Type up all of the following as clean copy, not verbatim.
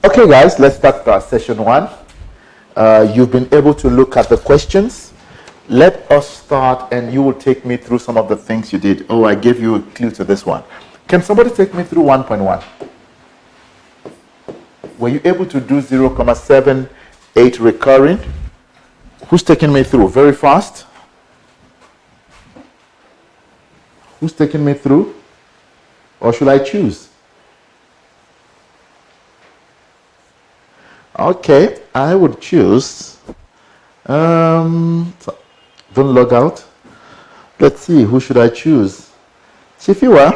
Okay, guys, let's start our session 1. You've been able to look at the questions. Let us start, and you will take me through some of the things you did. Oh, I gave you a clue to this one. Can somebody take me through 1.1? Were you able to do 0.78 recurring? Who's taking me through? Very fast. Who's taking me through? Or should I choose? Okay, I would choose. Don't log out. Let's see, who should I choose? Chifiwa.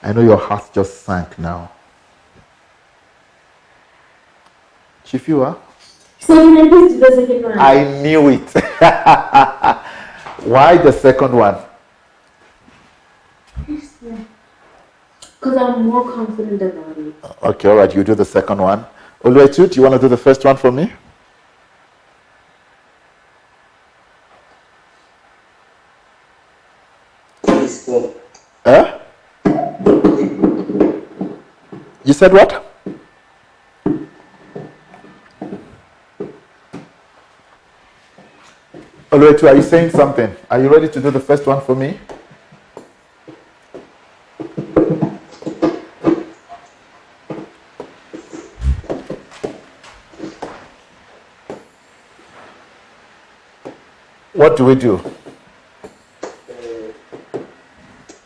I know your heart just sank now. Chifiwa. I knew it. Why the second one? Because I'm more confident about it. Okay, all right, you do the second one. Oluetu, do you want to do the first one for me? You said what? Oluetu, are you saying something? Are you ready to do the first one for me? What do we do?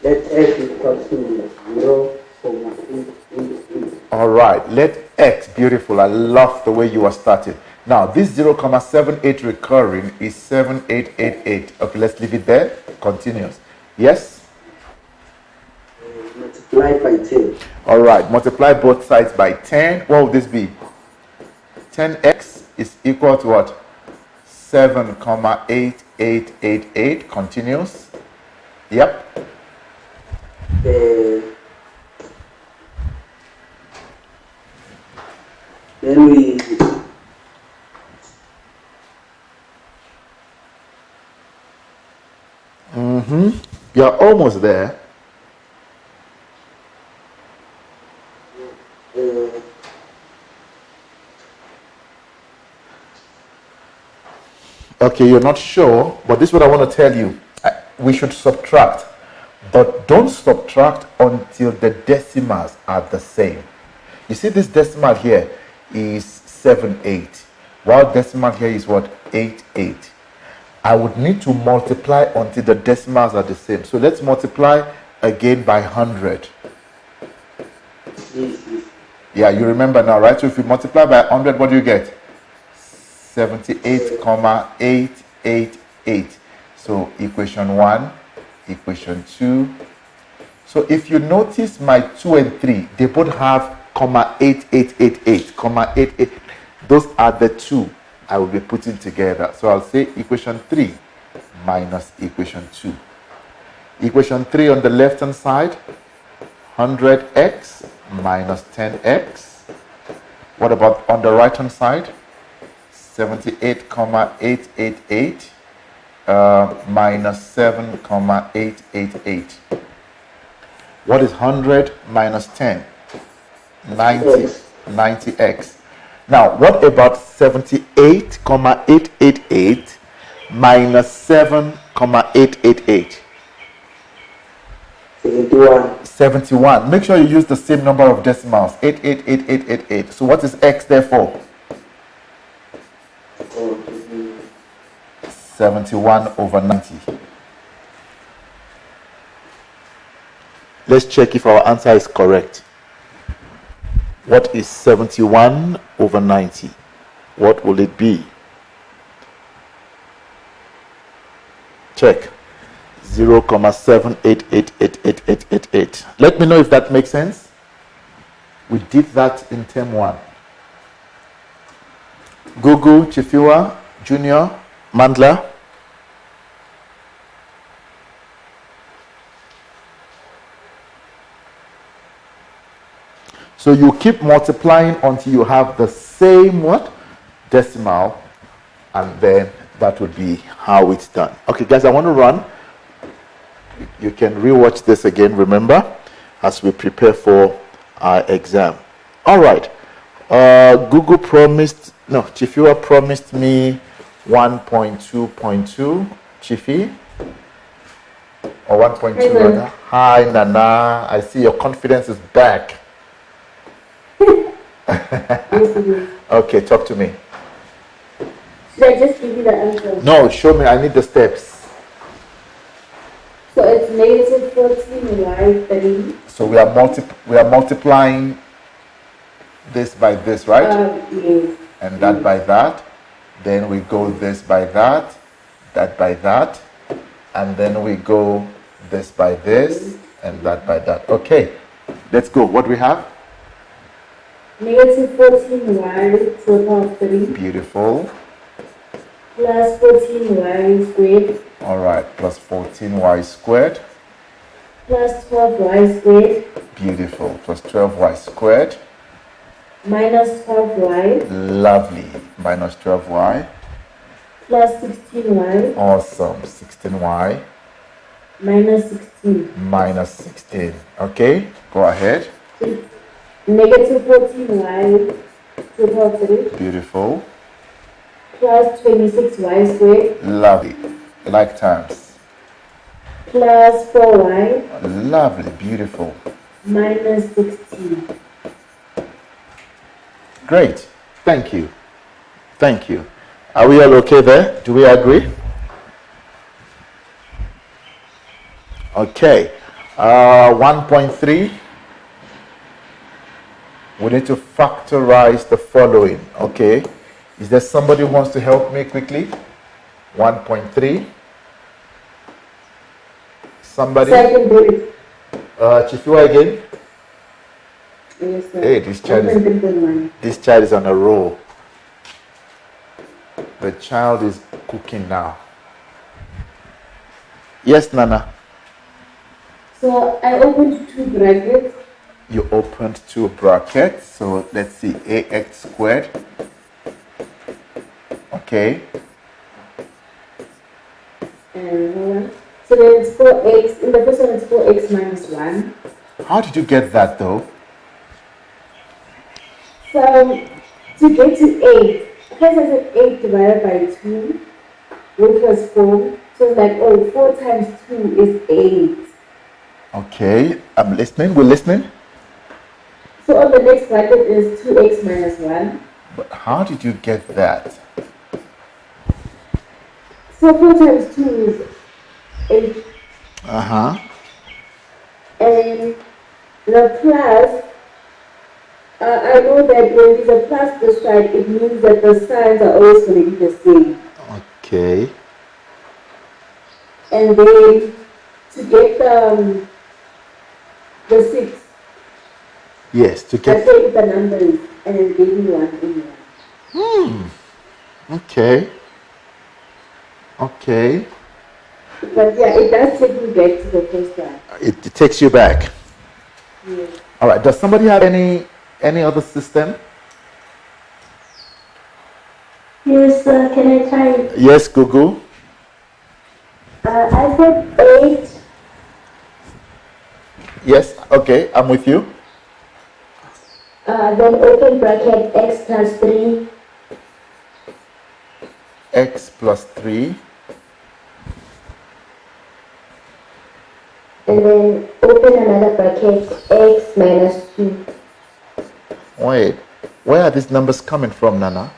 Let x equal to 0.888. All right, let x, beautiful. I love the way you are starting. Now, this 0.78 recurring is 7888. Okay, let's leave it there. Continuous. Yes? Multiply by 10. All right, multiply both sides by 10. What would this be? 10x is equal to what? 7,8888. Continuous. Yep. Then we You're almost there. Okay, you're not sure, but this is what I want to tell you. We should subtract, but don't subtract until the decimals are the same. You see, this decimal here is 78, while decimal here is what? 88. I would need to multiply until the decimals are the same. So let's multiply again by 100. Yeah, you remember now, right? So if you multiply by 100, what do you get? 78,888. So equation 1, equation 2. So if you notice my 2 and 3, they both have 8888, 88. Those are the two I will be putting together. So I'll say equation 3 minus equation 2. Equation 3 on the left hand side, 100x minus 10x. What about on the right hand side? 78,888 minus 7,888. What is 100 minus 10? 90x. Now, what about 78,888 minus 7,888? 71. Make sure you use the same number of decimals. 888888. So what is x therefore? 71 over 90. Let's check if our answer is correct. What is 71 over 90? What will it be? Check. 0.78888888. Let me know if that makes sense. We did that in term 1. Gugu, Chifiwa, Junior, Mandla. So you keep multiplying until you have the same what? Decimal, and then that would be how it's done. Okay, guys, I want to run. You can rewatch this again, remember, as we prepare for our exam. All right. Google promised, no, Chifua promised me 1.2.2. Chifi? Or 1.2 Hey, man. rather. Hi, Nana. I see your confidence is back. Yes, it is. Okay, talk to me. Should I just give you the answer? No, show me. I need the steps. So it's negative 14y3. So we are multiplying this by this, right? Yes. And that by that. Then we go this by that by that, and then we go this by this, and that by that. Okay, let's go. What do we have? Negative 14y to the power of 3 Beautiful. plus 14y squared All right, plus 14y squared. plus 12y squared Beautiful. Plus 12y squared. minus 12y Lovely. Minus 12y. plus 16y Awesome. 16y minus 16. minus 16. Okay, go ahead. Negative 14y to the power of 3 Beautiful. plus 26y squared Lovely. Like terms. plus 4y Lovely. Beautiful. minus 16. Great. Thank you. Thank you. Are we all okay there? Do we agree? Okay. 1.3. We need to factorize the following. Okay. Is there somebody who wants to help me quickly? 1.3. Somebody? Second base. Chifua again? Yes, sir. Hey, this child is 1.3.1. This child is on a roll. The child is cooking now. Yes, Nana. So I opened two brackets. You opened two brackets. So let's see. AX squared. Okay. And hold on. So then it's 4x. In the first one, it's 4x minus 1. How did you get that though? So to get to 8, because I said 8 divided by 2, which was 4. So it's like, oh, 4 times 2 is 8. Okay. I'm listening. We're listening. So on the next bracket is 2x minus 1. But how did you get that? So 4 times 2 is 8. Uh-huh. And the plus, I know that when there's a plus this side, it means that the signs are always going to be the same. Okay. And then to get the 6, Yes, to I get. take the numbers and then give me 1 in 1. Okay. Okay. But yeah, it does take me back to the first one. It takes you back. Yeah. All right. Does somebody have any other system? Yes, can I try? Yes, Google. I said 8. Yes. Okay, I'm with you. Then open bracket x plus 3. X plus 3. And then open another bracket x minus 2. Wait, where are these numbers coming from, Nana?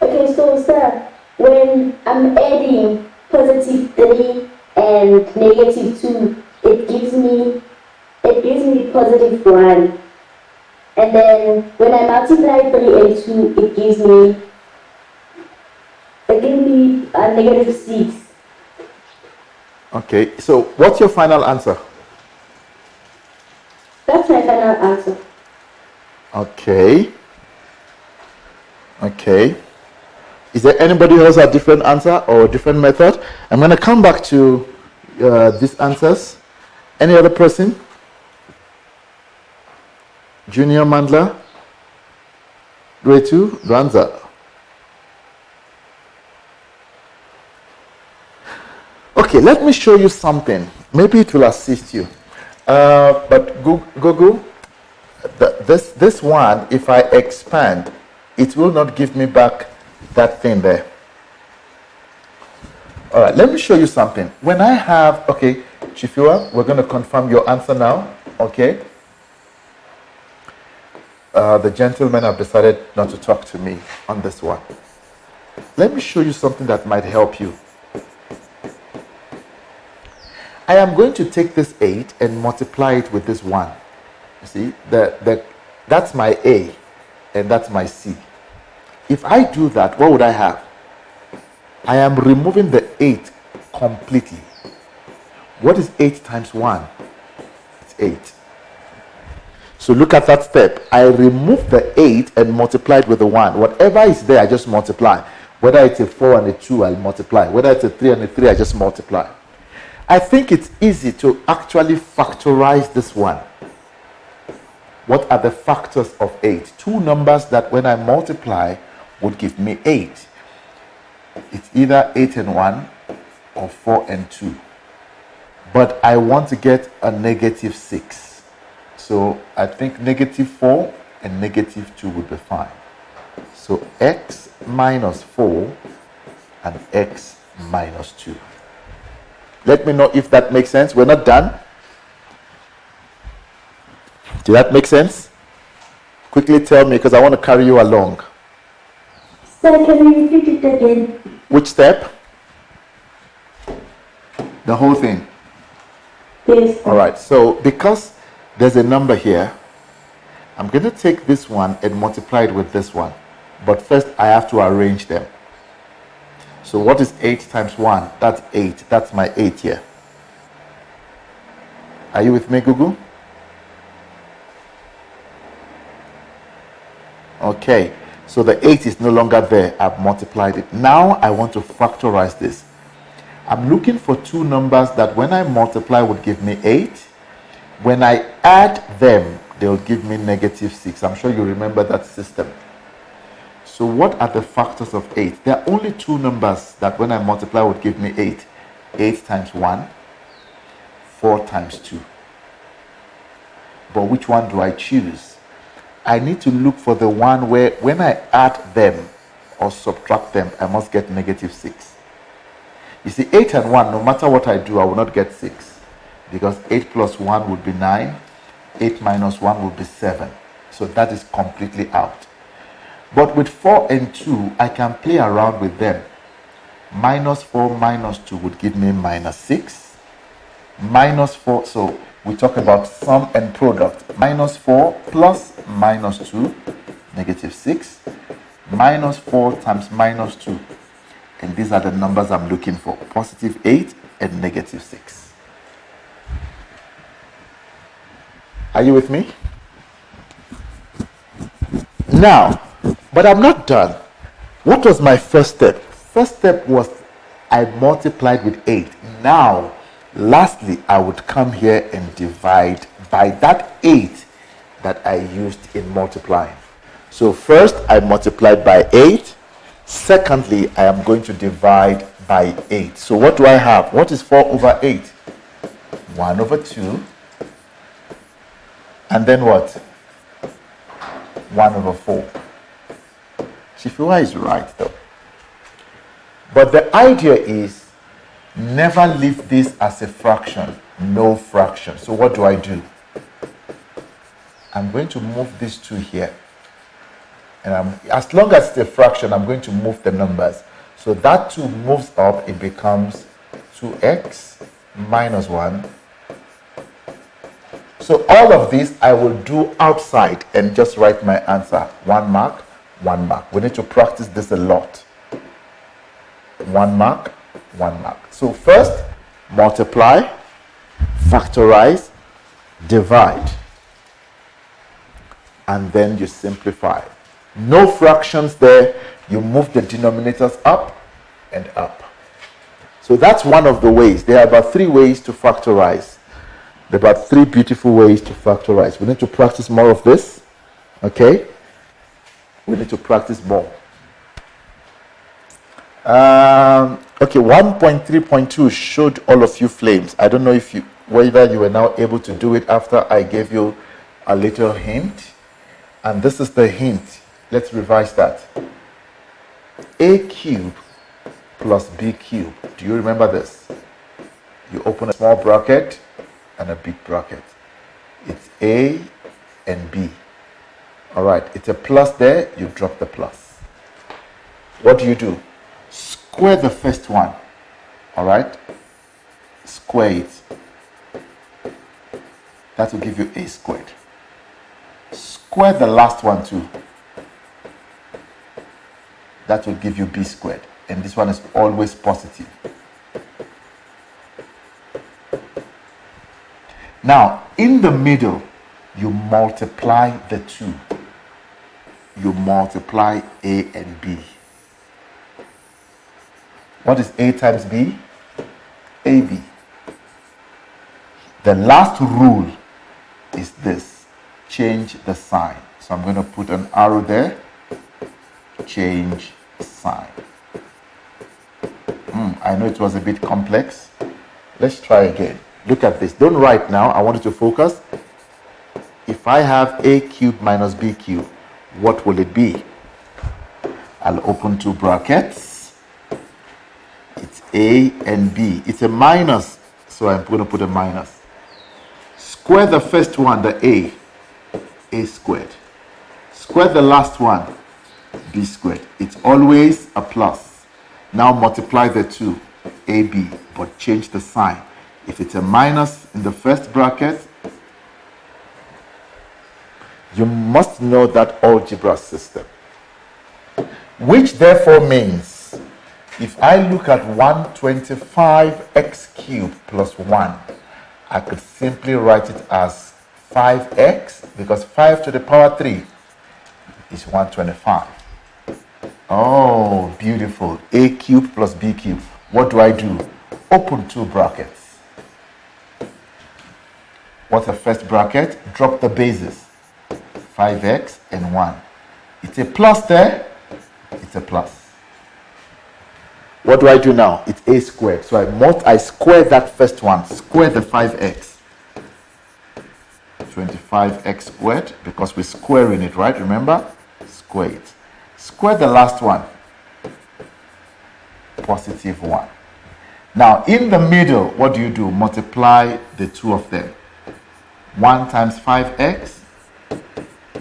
Okay, so sir, when I'm adding positive 3 and negative 2, it gives me positive 1. And then when I multiply 3 and 2, it gives me a negative 6. Okay, so what's your final answer? That's my final answer. Okay. Okay. Is there anybody who has a different answer or a different method? I'm going to come back to these answers. Any other person? Junior Mandla? Grade 2? Ranza? Okay, let me show you something. Maybe it will assist you. But Google, this one, if I expand, it will not give me back that thing there. All right, let me show you something. When I have, okay, Chifua, we're going to confirm your answer now, okay? The gentlemen have decided not to talk to me on this one. Let me show you something that might help you. I am going to take this 8 and multiply it with this 1. You see, that's my A and that's my C. If I do that, what would I have? I am removing the 8 completely. What is 8 times 1? It's 8. So look at that step. I remove the 8 and multiply it with the 1. Whatever is there, I just multiply. Whether it's a 4 and a 2, I'll multiply. Whether it's a 3 and a 3, I just multiply. I think it's easy to actually factorize this one. What are the factors of 8? Two numbers that when I multiply would give me 8. It's either 8 and 1 or 4 and 2. But I want to get a negative 6. So I think negative 4 and negative 2 would be fine. So x minus 4 and x minus 2. Let me know if that makes sense. We're not done. Did that make sense? Quickly tell me because I want to carry you along. Sir, can you repeat it again? Which step? The whole thing. Yes. All right. So because there's a number here, I'm going to take this one and multiply it with this one. But first I have to arrange them. So what is 8 times 1? That's 8. That's my 8 here. Are you with me, Google? Okay. So the 8 is no longer there. I've multiplied it. Now I want to factorize this. I'm looking for two numbers that when I multiply would give me 8. When I add them, they'll give me negative 6. I'm sure you remember that system. So what are the factors of 8? There are only two numbers that when I multiply would give me 8. 8 times 1, 4 times 2. But which one do I choose? I need to look for the one where when I add them or subtract them, I must get negative 6. You see, 8 and 1, no matter what I do, I will not get 6. Because 8 plus 1 would be 9. 8 minus 1 would be 7. So that is completely out. But with 4 and 2, I can play around with them. Minus 4 minus 2 would give me minus 6. Minus 4, so we talk about sum and product. Minus 4 plus minus 2, negative 6. Minus 4 times minus 2. And these are the numbers I'm looking for. Positive 8 and negative 6. Are you with me? Now, but I'm not done. What was my first step? First step was I multiplied with 8. Now, lastly, I would come here and divide by that 8 that I used in multiplying. So first, I multiplied by 8. Secondly, I am going to divide by 8. So what do I have? What is 4 over 8? 1 over 2. And then what? 1 over 4. Chifua is right though. But the idea is never leave this as a fraction. No fraction. So what do? I'm going to move these two here. And as long as it's a fraction, I'm going to move the numbers. So that 2 moves up, it becomes 2x minus 1. So all of this I will do outside and just write my answer. 1 mark, 1 mark. We need to practice this a lot. 1 mark, 1 mark. So first, multiply, factorize, divide. And then you simplify. No fractions there. You move the denominators up and up. So that's one of the ways. There are about 3 ways to factorize. There are about 3 beautiful ways to factorize. We need to practice more of this. Okay? We need to practice more. Okay, 1.3.2 showed all of you flames. I don't know if whether you were now able to do it after I gave you a little hint. And this is the hint. Let's revise that. A cube plus B cube. Do you remember this? You open a small bracket and a big bracket. It's A and B. All right, it's a plus there, you drop the plus. What do? Square the first one. All right, square it. That will give you A squared. Square the last one too. That will give you B squared. And this one is always positive. Now, in the middle, you multiply the two. You multiply A and B. What is A times B? AB. The last rule is this. Change the sign. So I'm going to put an arrow there. Change sign. I know it was a bit complex. Let's try again. Look at this. Don't write now. I want you to focus. If I have A cubed minus B cubed, what will it be? I'll open two brackets. It's A and B. It's a minus, so I'm going to put a minus. Square the first one, the A squared. Square the last one, B squared. It's always a plus. Now multiply the two, AB, but change the sign. If it's a minus in the first bracket, you must know that algebra system. Which therefore means, if I look at 125x cubed plus 1, I could simply write it as 5x, because 5 to the power 3 is 125. Oh, beautiful. A cubed plus B cubed. What do? Open two brackets. What's the first bracket? Drop the bases. 5x and 1. It's a plus there. It's a plus. What do now? It's A squared. So I square that first one. Square the 5x. 25x squared, because we're squaring it, right? Remember? Square it. Square the last one. Positive 1. Now, in the middle, what do? Multiply the two of them. 1 times 5x,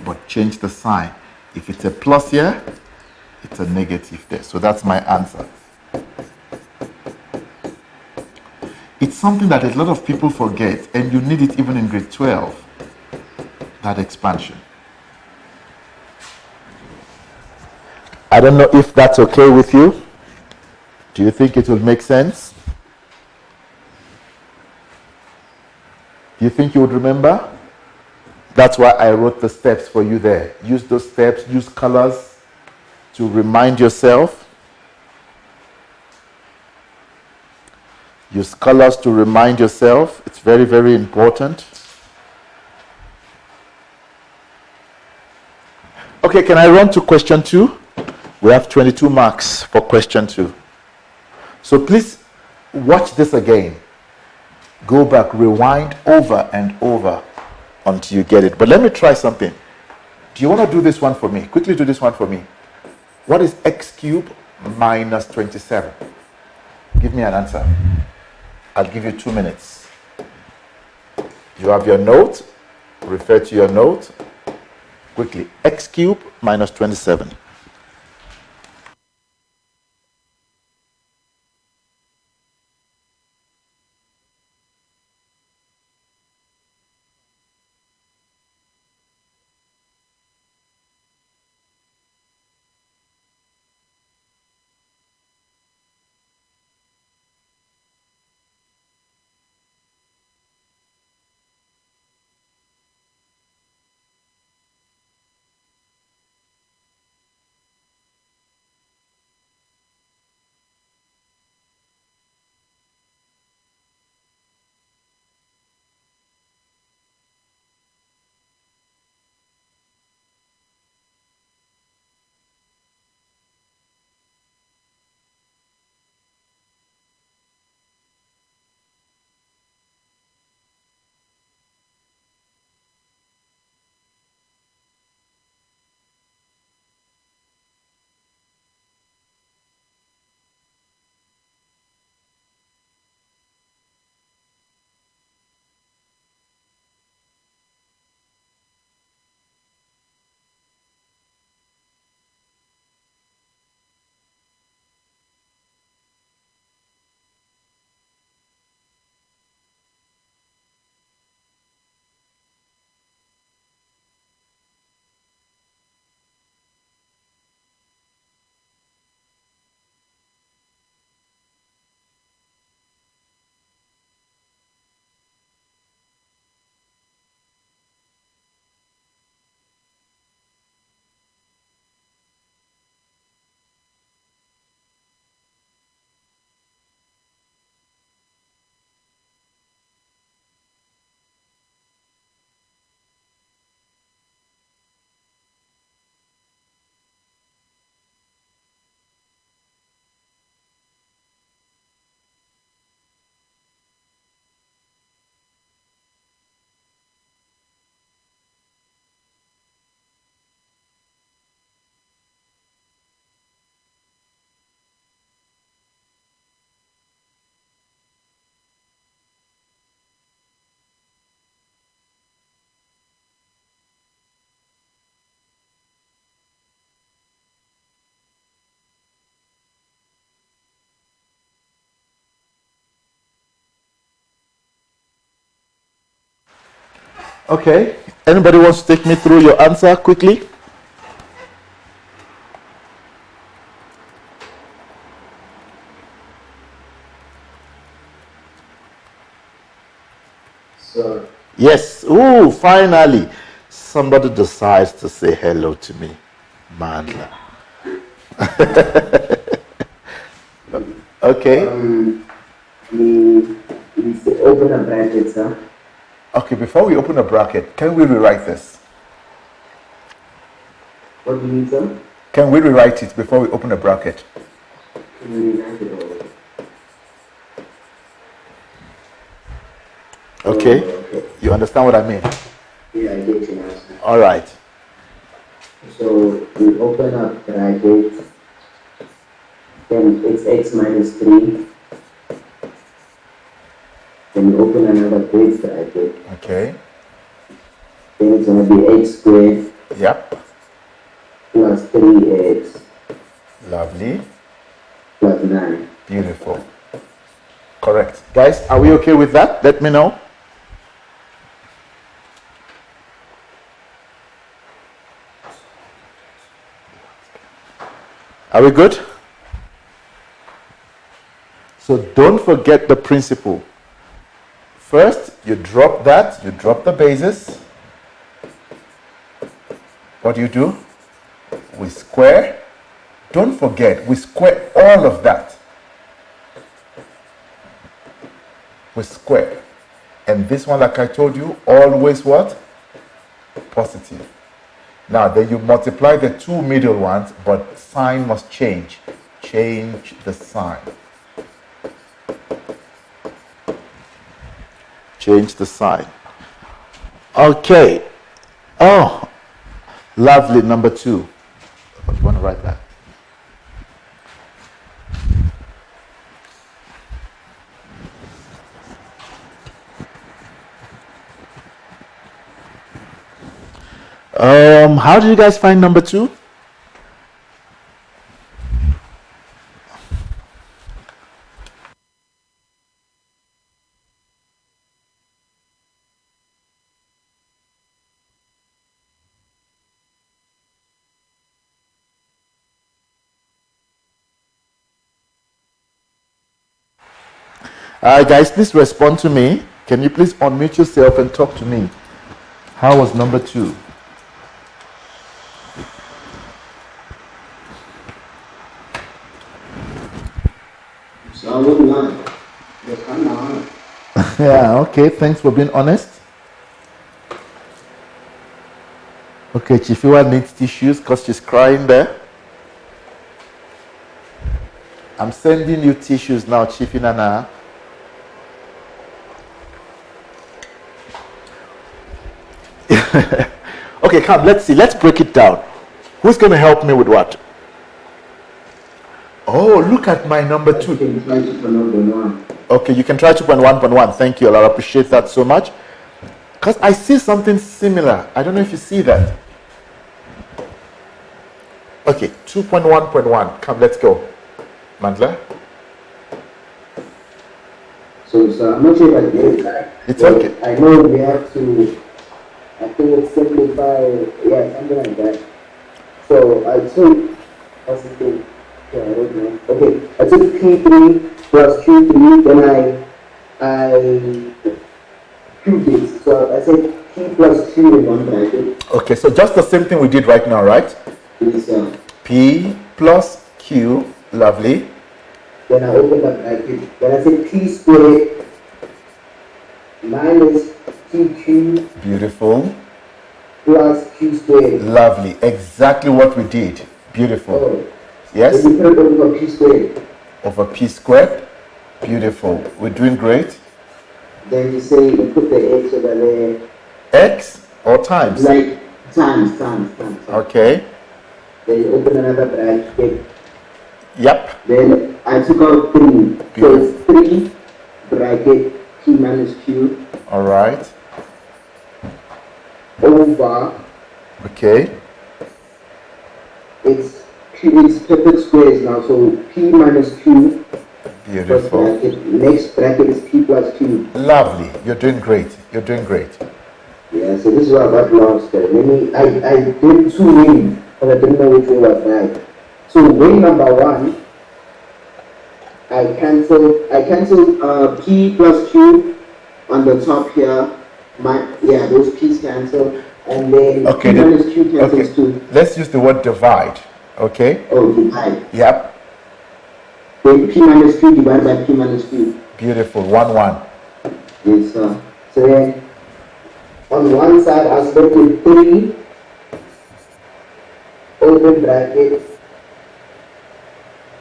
but change the sign. If it's a plus here, it's a negative there. So that's my answer. It's something that a lot of people forget, and you need it even in grade 12, that expansion. I don't know if that's okay with you. Do you think it will make sense? Do you think you would remember? That's why I wrote the steps for you there. Use those steps, use colors to remind yourself. Use colors to remind yourself. It's very, very important. Okay, can I run to question 2? We have 22 marks for question 2. So please watch this again. Go back, rewind over and over until you get it. But let me try something. Do you want to do this one for me? Quickly do this one for me. What is x cubed minus 27? Give me an answer. I'll give you 2 minutes. You have your note. Refer to your note. Quickly. X cubed minus 27. Okay. Anybody wants to take me through your answer quickly? So, Yes. Ooh, finally. Somebody decides to say hello to me. Mandla. Okay. we open a bracket, sir. Okay, before we open a bracket, can we rewrite this? What do you mean, sir? Can we rewrite it before we open a bracket? Can we rewrite it all? Okay. Oh, okay. You understand what I mean? Yeah, I get you now, sir. All right. So we open up bracket, then it's x minus 3. Then we open another base bracket, Okay. then it's going to be x squared Yep. plus 3x Lovely. plus 9. Beautiful. Correct. Guys, are we okay with that? Let me know. Are we good? So don't forget the principle. First, you drop that, you drop the bases. What do? We square. Don't forget, we square all of that. We square. And this one, like I told you, always what? Positive. Now, then you multiply the two middle ones, but sign must change. Change the sign. Change the sign. Okay. Oh, lovely. Number 2. You want to write that? How did you guys find number 2? Guys, please respond to me. Can you please unmute yourself and talk to me? How was number 2? So I wouldn't lie. Just come on. Yeah, okay. Thanks for being honest. Okay, Chifiwa needs tissues because she's crying there. I'm sending you tissues now, Chifi Nana. Okay, come, let's see. Let's break it down. Who's going to help me with what? Oh, look at my number 2. Can try to put number 1. Okay, you can try 2.1.1. Thank you. I'll appreciate that so much. Because I see something similar. I don't know if you see that. Okay, 2.1.1. Come, let's go. Mandla? So I'm not sure if I did it right. It's But okay. I know we have to, I think it's simplify, yeah, something like that. So I took, what's the thing? Yeah, I don't know. Okay, I took P3 plus Q3, then I cubed it. So I said P plus Q in one bracket. Okay, so just the same thing we did right now, right? Is, P plus Q. Lovely. then I opened up bracket. Then I said P squared minus PQ Beautiful. plus Q squared. Lovely. Exactly what we did. Beautiful. Oh. Yes? Then you put it over P squared. Over P squared. Beautiful. We're doing great. Then you say you put the X over there. X or times? Like times. Okay. Then you open another bracket. Yep. Then I took out 3. So it's 3 bracket P minus Q All right. over Okay. it's perfect squares now. So P minus Q first Beautiful. bracket. Next bracket is P plus Q. Lovely. You're doing great. You're doing great. Yeah. Yeah, so this is where I got lost there. Maybe I did two wings, but I didn't know which way was right. So wing number one, I canceled P plus Q on the top here. Those P's cancel. And then Okay, P minus Q cancels okay. too. Let's use the word divide. Okay? Oh, divide. Yep. Then P minus Q divided by P minus Q. Beautiful. 1, 1. Yes, sir. So then, on one side, I was left with 3, open bracket,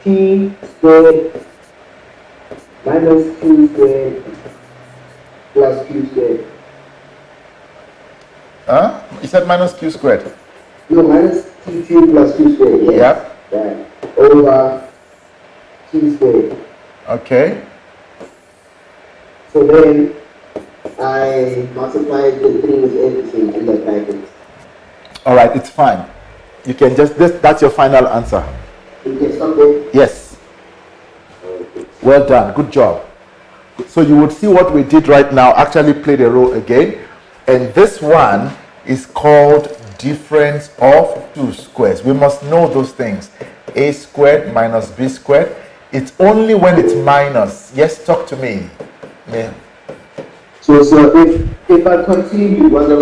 P squared minus Q squared plus Q squared. Huh? You said minus Q squared. No, minus TQ plus Q squared. Yes. Yep. Right. Over Q squared. Okay. So then, I multiplied the 3 with everything in the bracket. All right, it's fine. You can just, that's your final answer. You can stop there. Yes. Okay. Well done. Good job. So you would see what we did right now actually played a role again. And this one is called difference of two squares. We must know those things. A squared minus B squared. It's only when it's minus. Yes, talk to me. Yeah. So if I continue, was they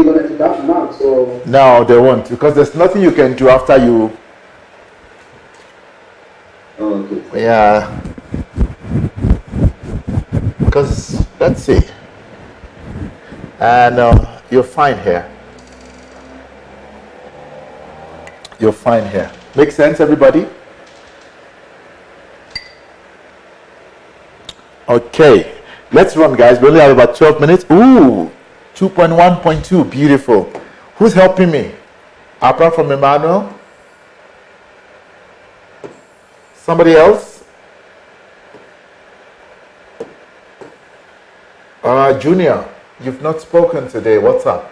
gonna deduct marks or? No, they won't, because there's nothing you can do after you. Oh, okay. Yeah. Because let's see. And you're fine here. You're fine here. Make sense, everybody? Okay. Let's run, guys. We only have about 12 minutes. Ooh, 2.1.2. Beautiful. Who's helping me? Apart from Emmanuel? Somebody else? Junior, you've not spoken today. What's up?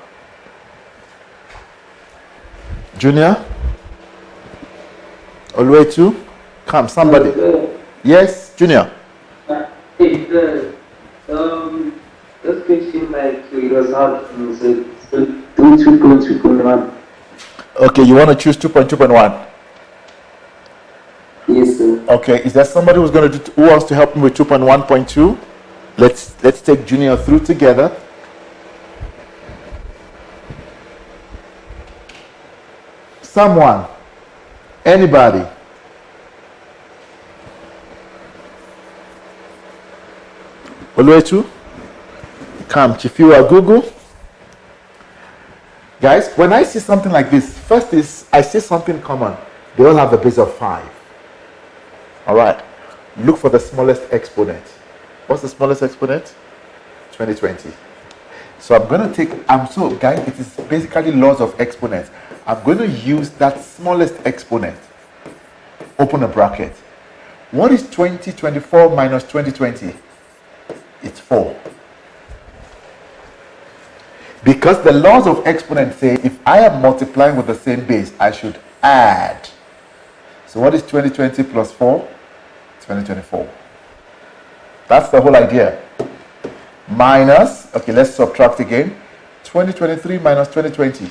Junior? Oluwetu? Come, somebody. Yes, Junior? This question, like, it was hard, so 2.2.1. Okay, you want to choose 2.2.1? Yes, sir. Okay, is there somebody who's going to do, who wants to help me with 2.1.2? Let's take Junior through together. Someone, anybody. Oluwetu, come, Chifiwa Google. Guys, when I see something like this, first is I see something common. They all have the base of 5. All right. Look for the smallest exponent. What's the smallest exponent? 2020. So I'm going to take, guys, it is basically laws of exponents. I'm going to use that smallest exponent. Open a bracket. What is 2024 minus 2020? It's 4. Because the laws of exponents say if I am multiplying with the same base, I should add. So what is 2020 plus 4? 2024. That's the whole idea. Minus, okay, let's subtract again. 2023 minus 2020.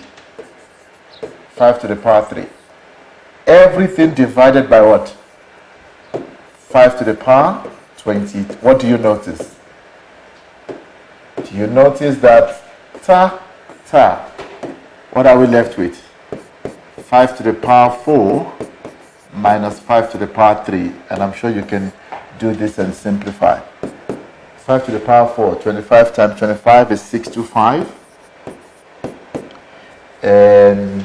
5 to the power 3. Everything divided by what? 5 to the power 20. What do you notice? Do you notice that what are we left with? 5 to the power 4 minus 5 to the power 3. And I'm sure you can do this and simplify. 5 to the power 4, 25 times 25 is 625. And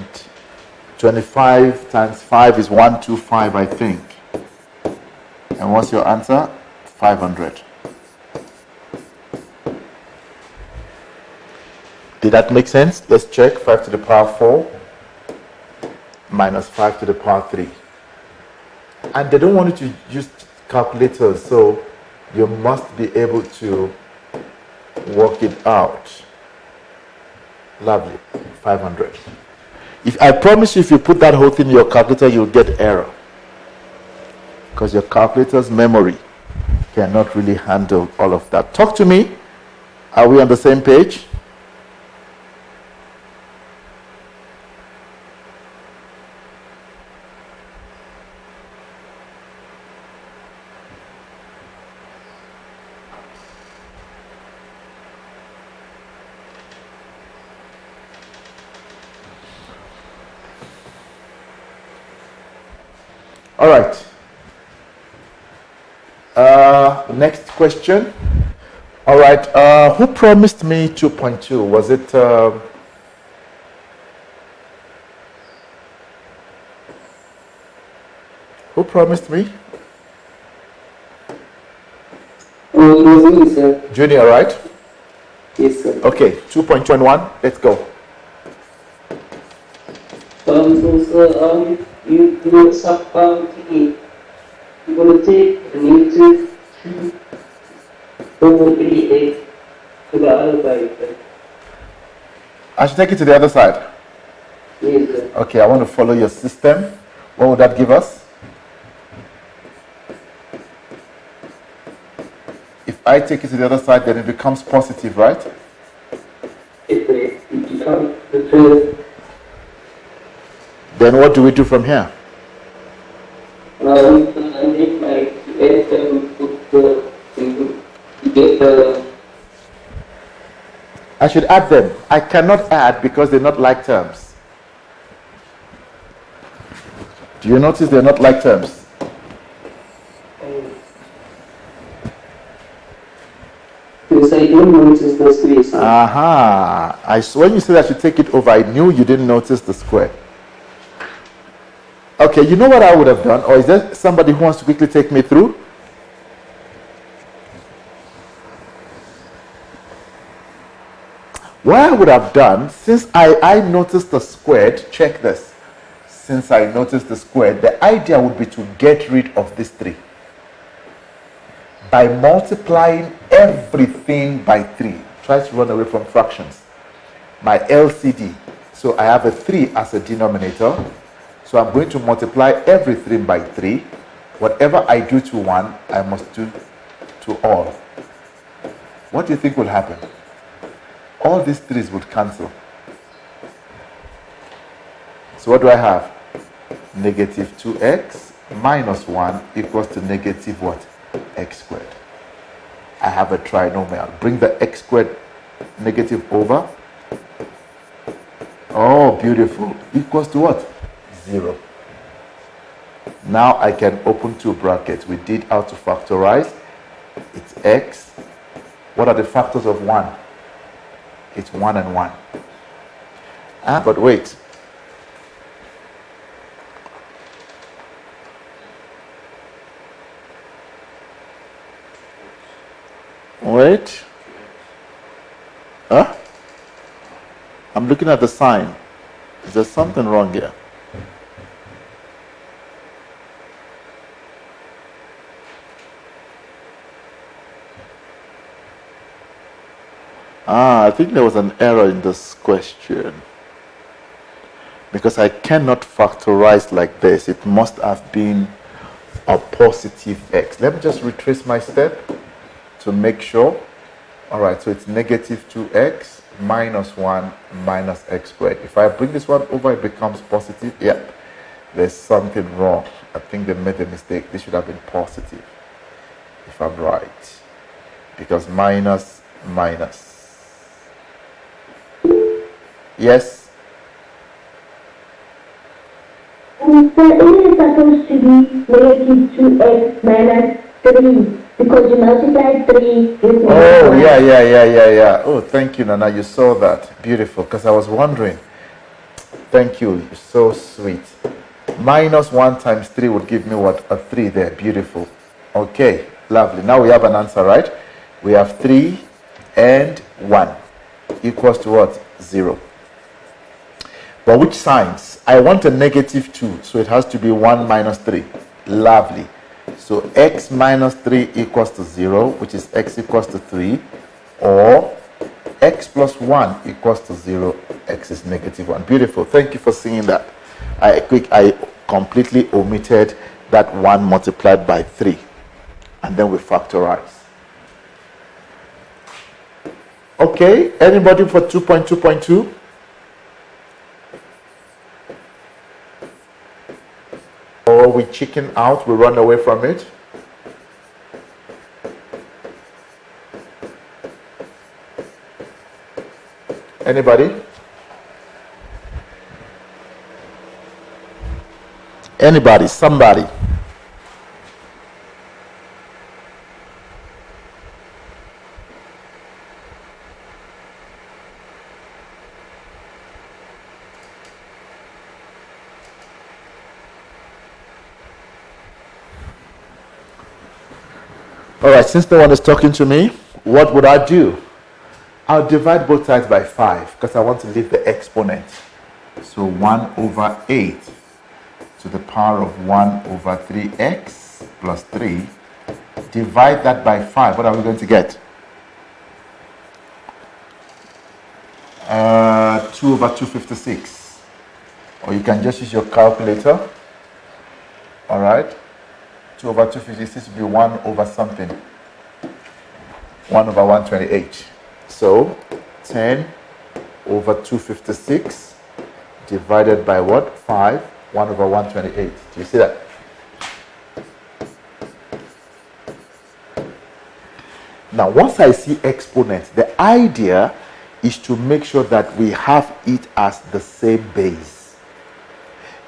25 times 5 is 125, I think. And what's your answer? 500. Did that make sense? Let's check. 5 to the power 4 minus 5 to the power 3. And they don't want you to use calculators, so you must be able to work it out. Lovely. 500. I promise you, if you put that whole thing in your calculator, you'll get error. Because your calculator's memory cannot really handle all of that. Talk to me. Are we on the same page? All right. Next question. All right. Who promised me 2.2? Was it? Who promised me? Oh, it was me, sir. Junior, right? Yes, sir. Okay. 2.21. Let's go. So, sir, you know, thingy, you're going to take the negative 2 over 3x to the other side, sir. I should take it to the other side. Yes, sir. Okay, I want to follow your system. What would that give us? If I take it to the other side, then it becomes positive, right? It becomes the first. Then what do we do from here? I make my add them to get the. I should add them. I cannot add because they're not like terms. Do you notice they're not like terms? Because I don't notice the space. Aha. When you said I should take it over, I knew you didn't notice the square. Okay, you know what I would have done? Or is there somebody who wants to quickly take me through? What I would have done, since I noticed the squared, check this. Since I noticed the squared, the idea would be to get rid of this 3. By multiplying everything by 3. Try to run away from fractions. My LCD. So I have a 3 as a denominator. So I'm going to multiply everything by 3. Whatever I do to one, I must do to all. What do you think will happen? All these 3's would cancel. So what do I have? Negative 2x minus 1 equals to negative what? X squared. I have a trinomial. Bring the x squared negative over. Oh, beautiful. Equals to what? 0. Now I can open 2 brackets. We did how to factorize. It's x. What are the factors of 1? It's 1 and 1. But wait. Wait. Huh? I'm looking at the sign. Is there something wrong here? I think there was an error in this question. Because I cannot factorize like this. It must have been a positive x. Let me just retrace my step to make sure. Alright, so it's negative 2x minus 1 minus x squared. If I bring this one over, it becomes positive. Yeah, there's something wrong. I think they made a mistake. This should have been positive, if I'm right. Because minus. Yes? So it is supposed to be negative 2x minus 3 because you multiplied 3 with negative 1. Yeah. Oh, thank you, Nana. You saw that. Beautiful. Because I was wondering. Thank you. You're so sweet. Minus 1 times 3 would give me what? A 3 there. Beautiful. Okay. Lovely. Now we have an answer, right? We have 3 and 1 equals to what? 0. But which signs? I want a negative 2, so it has to be 1 minus 3. Lovely. So x minus 3 equals to 0, which is x equals to 3, or x plus 1 equals to 0, x is negative 1. Beautiful. Thank you for seeing that. I completely omitted that 1 multiplied by 3, and then we factorize. Okay, anybody for 2.2.2? Or we chicken out, we run away from it? Anybody? Anybody, somebody. All right, since no one is talking to me, what would I do? I'll divide both sides by 5 because I want to leave the exponent. So 1 over 8 to the power of 1 over 3x plus 3. Divide that by 5. What are we going to get? 2 over 256. Or you can just use your calculator. All right. 2 over 256 will be 1 over something. 1 over 128. So 10 over 256 divided by what? 5. 1 over 128. Do you see that? Now, once I see exponents, the idea is to make sure that we have it as the same base.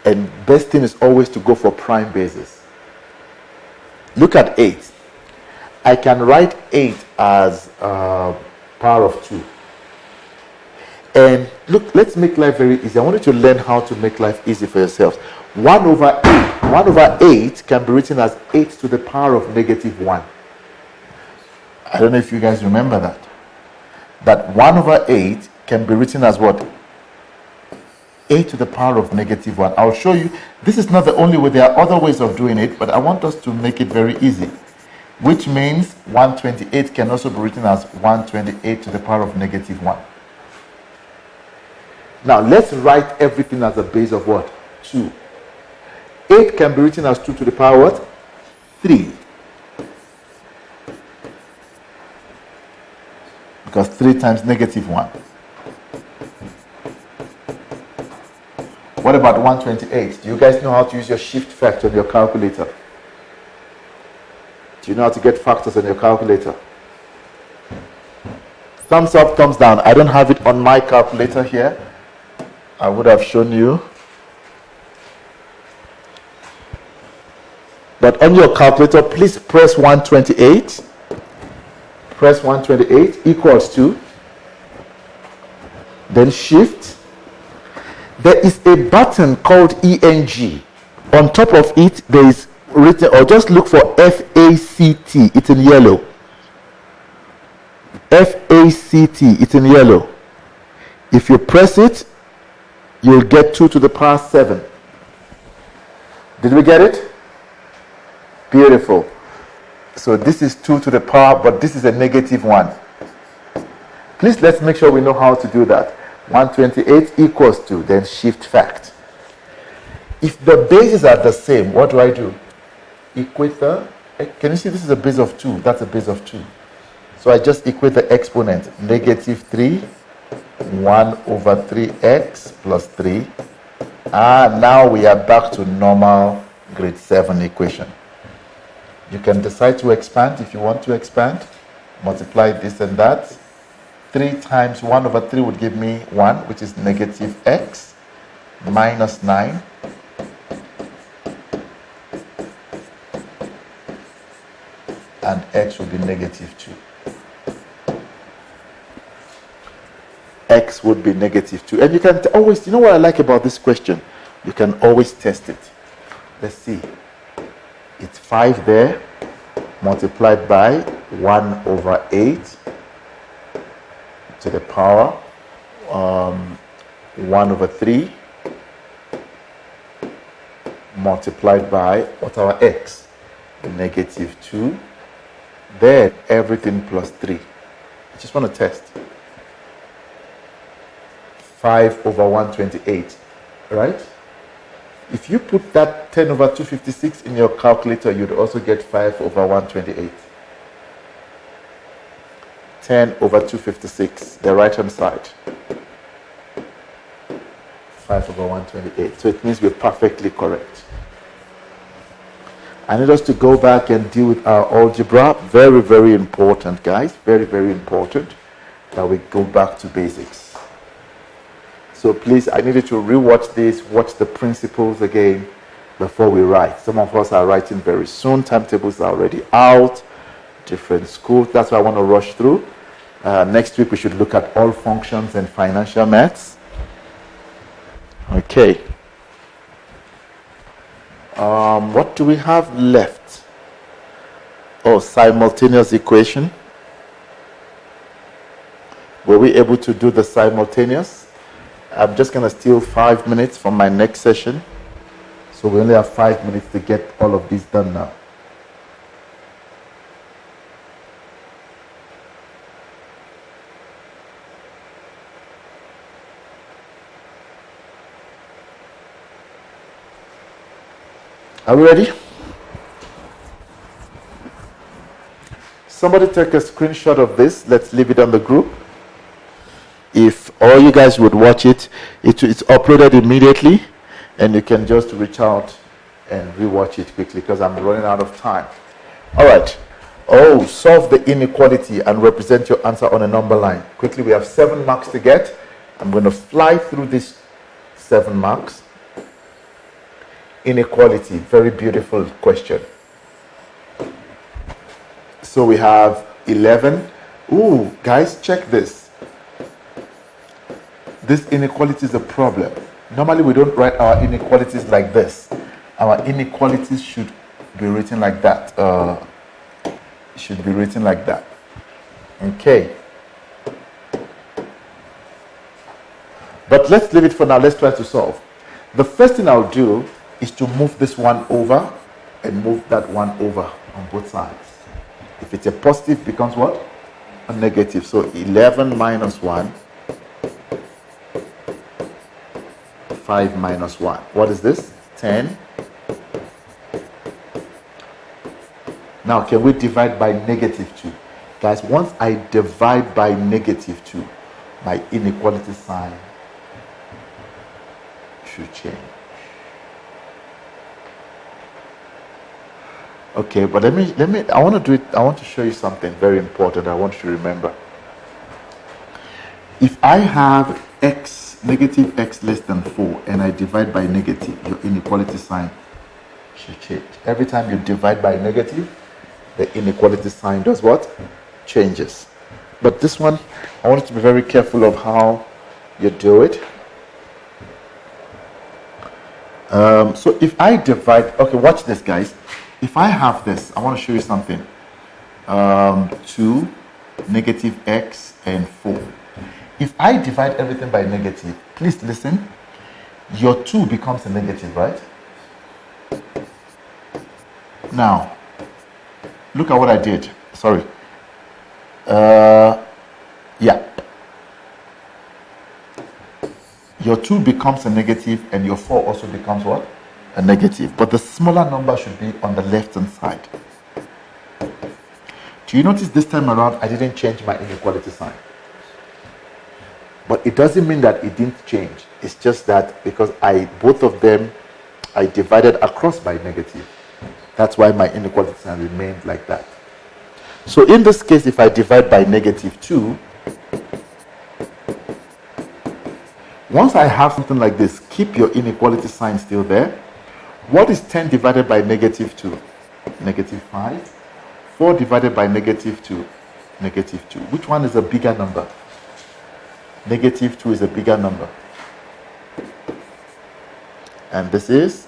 And best thing is always to go for prime bases. Look at 8. I can write 8 as power of 2. And look, let's make life very easy. I want you to learn how to make life easy for yourselves. 1 over 8. 1 over 8 can be written as 8 to the power of negative 1. I don't know if you guys remember that. That 1 over 8 can be written as what? 8 to the power of negative 1. I'll show you. This is not the only way. There are other ways of doing it, but I want us to make it very easy. Which means 128 can also be written as 128 to the power of negative 1. Now, let's write everything as a base of what? 2. 8 can be written as 2 to the power what? 3. Because 3 times negative 1. What about 128? Do you guys know how to use your shift factor on your calculator? Do you know how to get factors on your calculator? Thumbs up, thumbs down. I don't have it on my calculator here. I would have shown you. But on your calculator, please press 128. Press 128 equals to. Then shift. There is a button called ENG. On top of it, there is written, or just look for FACT. It's in yellow. FACT. It's in yellow. If you press it, you'll get 2 to the power 7. Did we get it? Beautiful. So this is 2 to the power, but this is a negative 1. Please let's make sure we know how to do that. 128 equals to, then shift fact. If the bases are the same, what do I do? Equate the, can you see this is a base of 2? That's a base of 2. So I just equate the exponent. Negative 3, 1 over 3x plus 3. Now we are back to normal grade 7 equation. You can decide to expand if you want to expand. Multiply this and that. 3 times 1 over 3 would give me 1, which is negative x minus 9. And x would be negative 2. X would be negative 2. And you can always, you know what I like about this question? You can always test it. Let's see. It's 5 there, multiplied by 1 over 8 to the power 1 over 3 multiplied by what's our x? Negative 2. Then everything plus 3. I just want to test. 5 over 128, right? If you put that 10 over 256 in your calculator, you'd also get 5 over 128. 10 over 256, the right hand side. 5 over 128. So it means we're perfectly correct. I need us to go back and deal with our algebra. Very, very important, guys. Very, very important that we go back to basics. So please, I need you to rewatch this, watch the principles again before we write. Some of us are writing very soon. Timetables are already out. Different schools. That's why I want to rush through. Next week we should look at all functions and financial maths. Okay. What do we have left? Oh, simultaneous equation. Were we able to do the simultaneous? I'm just going to steal 5 minutes from my next session. So we only have 5 minutes to get all of this done now. Are we ready? Somebody take a screenshot of this. Let's leave it on the group. If all you guys would watch it, it's uploaded immediately, and you can just reach out and rewatch it quickly because I'm running out of time. All right. Oh, solve the inequality and represent your answer on a number line. Quickly, we have 7 marks to get. I'm going to fly through these 7 marks. Inequality, very beautiful question. So we have 11. Ooh, guys, check this. This inequality is a problem. Normally, we don't write our inequalities like this. Our inequalities should be written like that. Should be written like that. Okay. But let's leave it for now. Let's try to solve. The first thing I'll do is to move this one over and move that one over on both sides. If it's a positive, it becomes what? A negative. So 11 minus 1. 5 minus 1. What is this? 10. Now, can we divide by negative 2? Guys, once I divide by negative 2, my inequality sign should change. Okay, but let me, I want to do it, I want to show you something very important I want you to remember. If I have x, negative x less than 4, and I divide by negative, your inequality sign should change. Every time you divide by negative, the inequality sign does what? Changes. But this one, I want you to be very careful of how you do it. So if I divide, okay, watch this, guys. If I have this, I want to show you something. 2, negative x, and 4. If I divide everything by negative, please listen. Your 2 becomes a negative, right? Now, look at what I did. Sorry. Yeah. Your 2 becomes a negative, and your 4 also becomes what? A negative. But the smaller number should be on the left-hand side. Do you notice this time around, I didn't change my inequality sign? But it doesn't mean that it didn't change. It's just that because both of them, I divided across by negative. That's why my inequality sign remained like that. So in this case, if I divide by negative 2, once I have something like this, keep your inequality sign still there. What is 10 divided by negative 2? Negative 5. 4 divided by negative 2? Negative 2. Which one is a bigger number? Negative 2 is a bigger number. And this is?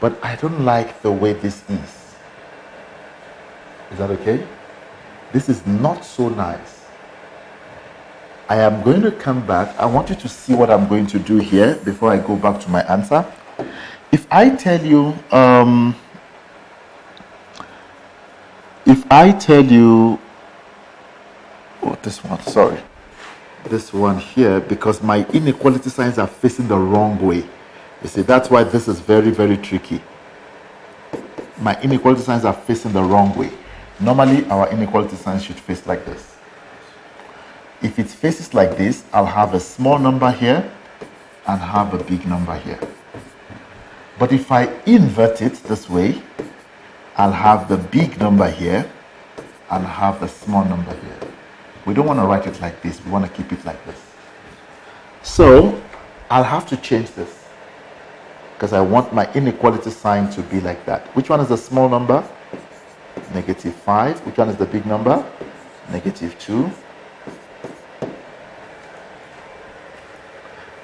But I don't like the way this is. Is that okay? This is not so nice. I am going to come back. I want you to see what I'm going to do here before I go back to my answer. If I tell you, this one, sorry. This one here, because my inequality signs are facing the wrong way. You see, that's why this is very, very tricky. My inequality signs are facing the wrong way. Normally, our inequality signs should face like this. If it faces like this, I'll have a small number here and have a big number here. But if I invert it this way, I'll have the big number here and have the small number here. We don't want to write it like this. We want to keep it like this. So I'll have to change this because I want my inequality sign to be like that. Which one is the small number? Negative 5. Which one is the big number? Negative 2.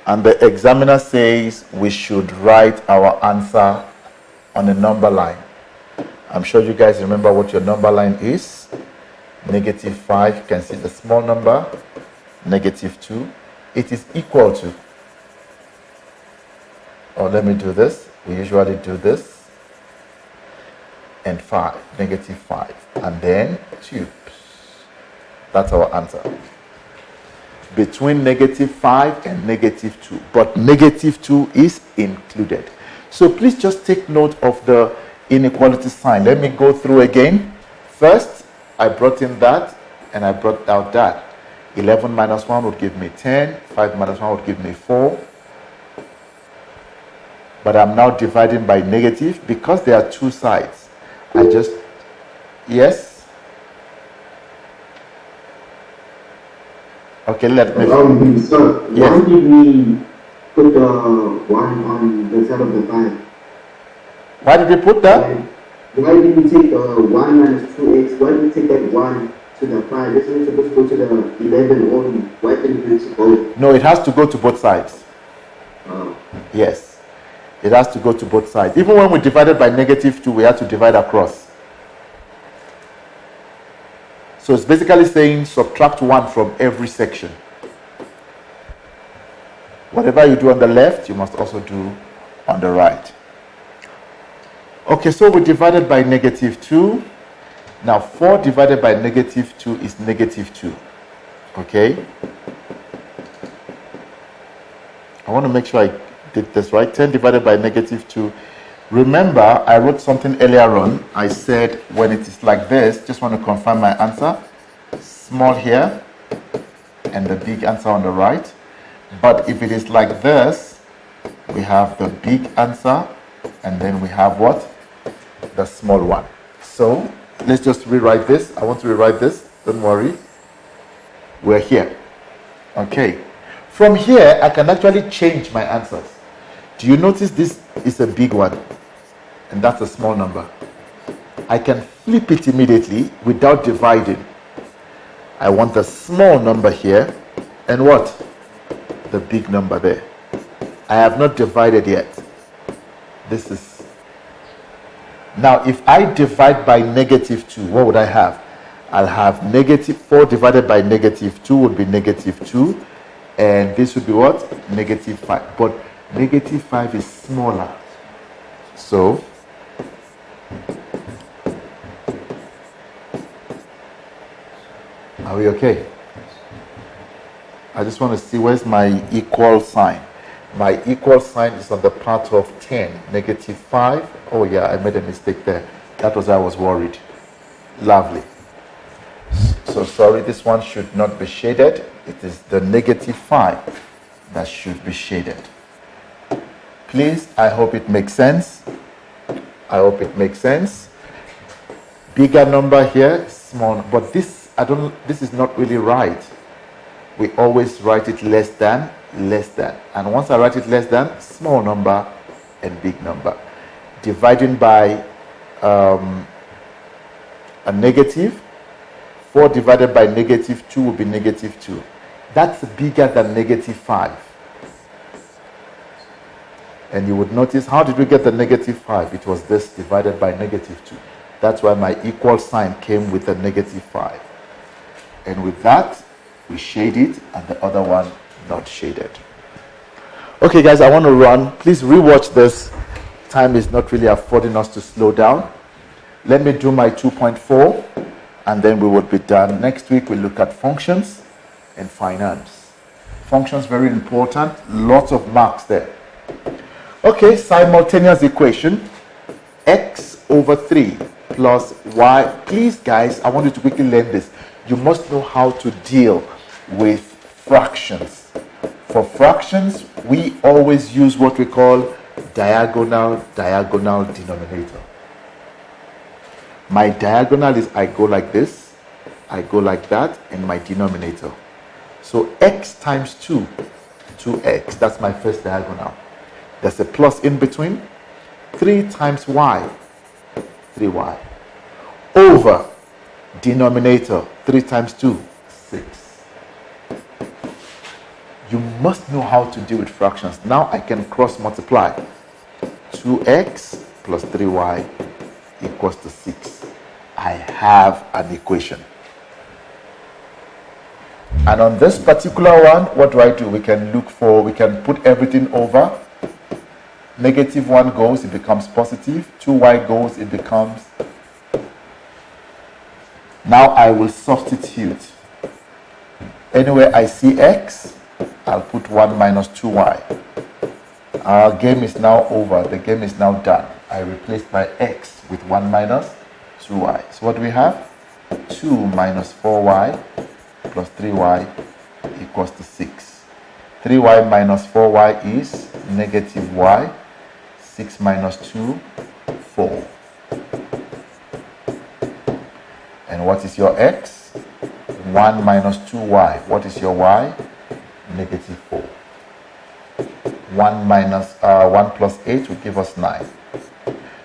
And the examiner says we should write our answer on a number line. I'm sure you guys remember what your number line is. Negative 5, you can see the small number, negative 2. It is equal to, or let me do this, we usually do this, and 5, negative 5, and then tubes. That's our answer. Between negative 5 and negative 2, but negative 2 is included. So please just take note of the inequality sign. Let me go through again. First, I brought in that and I brought out that. 11 minus 1 would give me 10. 5 minus 1 would give me 4. But I'm now dividing by negative because there are two sides. I just, yes? Okay, let me. Sir, Yes. why did we put the 1 on the side of the 5? Why did we put that? Why did we take the 1 minus 2x? Why did we take that 1 to the 5? Isn't it supposed to go to the 11 only? Why didn't we go? No, it has to go to both sides. Oh. Yes. It has to go to both sides. Even when we divided by negative 2, we had to divide across. So it's basically saying subtract 1 from every section. Whatever you do on the left, you must also do on the right. Okay, so we divided by negative 2. Now 4 divided by negative 2 is negative 2. Okay? I want to make sure I did this right. 10 divided by negative 2. Remember, I wrote something earlier on. I said when it is like this, just want to confirm my answer. Small here and the big answer on the right. But if it is like this, we have the big answer and then we have what? The small one. So let's just rewrite this. I want to rewrite this. Don't worry. We're here. Okay. From here, I can actually change my answers. Do you notice this is a big one? And that's a small number. I can flip it immediately without dividing. I want the small number here. And what? The big number there. I have not divided yet. This is. Now, if I divide by negative 2, what would I have? I'll have negative 4 divided by negative 2 would be negative 2. And this would be what? Negative 5. But negative 5 is smaller. So, are we okay? I just want to see where's my equal sign. My equal sign is on the part of 10, negative 5. Oh yeah, I made a mistake there. That was why I was worried. Lovely. So sorry, this one should not be shaded. It is the negative 5 that should be shaded. Please, I hope it makes sense. I hope it makes sense. Bigger number here, small, but this is not really right. We always write it less than. And once I write it less than, small number and big number. Dividing by a negative, 4 divided by negative 2 will be negative 2. That's bigger than negative 5. And you would notice, how did we get the negative 5? It was this divided by negative 2. That's why my equal sign came with a negative 5. And with that, we shade it, and the other one not shaded. Okay, guys, I want to run. Please rewatch this. Time is not really affording us to slow down. Let me do my 2.4, and then we will be done. Next week, we look at functions and finance. Functions, very important. Lots of marks there. Okay, simultaneous equation. X over 3 plus y. Please, guys, I want you to quickly learn this. You must know how to deal with fractions. For fractions, we always use what we call diagonal denominator. My diagonal is I go like this, I go like that, and my denominator. So x times 2, 2x, that's my first diagonal. There's a plus in between. 3 times y, 3y. Over denominator, 3 times 2, 6. You must know how to deal with fractions. Now I can cross multiply. 2x plus 3y equals equals to 6. I have an equation. And on this particular one, what do? We can put everything over. -1 goes, it becomes positive. 2y goes, it becomes. Now I will substitute. Anywhere I see x, I'll put 1 minus 2y. Our game is now over. The game is now done. I replaced my x with 1 minus 2y. So what do we have? 2 minus 4y plus 3y equals to 6. 3y minus 4y is -y. 6 minus 2, 4. And what is your x? 1 minus 2y. What is your y? -4. 1 minus 1 plus 8 will give us 9.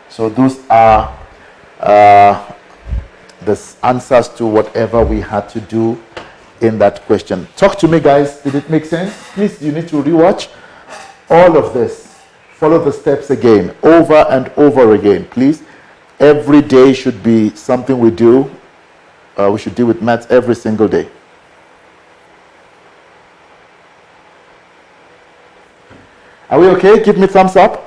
So those are the answers to whatever we had to do in that question. Talk to me, guys. Did it make sense? Please, you need to rewatch all of this. Follow the steps again, over and over again, please. Every day should be something we do. We should deal with maths every single day. Are we okay? Give me thumbs up.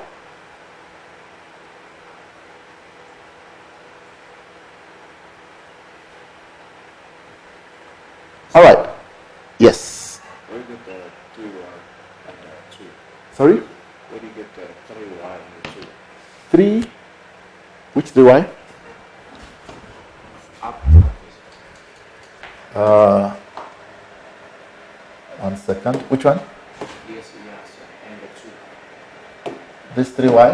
All right. Yes. Where do you get the 3y and the 2? Sorry? Where do you get the 3y and the 2? 3. Which 3y? Up. 1 second. Which one? Yes, and the 2. This 3y?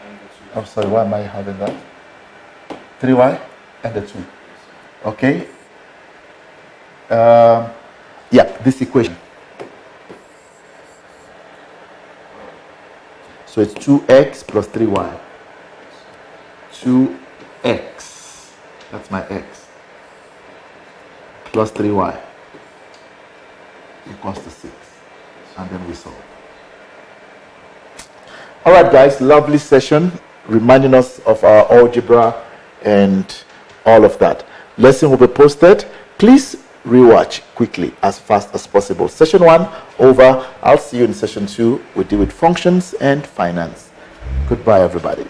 And the 2. I'm sorry, why am I having that? 3y and the 2. Okay. Yeah, this equation. So it's 2x plus 3y. 2x, that's my x, plus 3y equals to 6. And then we solve. All right, guys, lovely session, reminding us of our algebra and all of that. Lesson will be posted. Please rewatch quickly, as fast as possible. Session 1 over. I'll see you in session 2. We deal with functions and finance. Goodbye, everybody.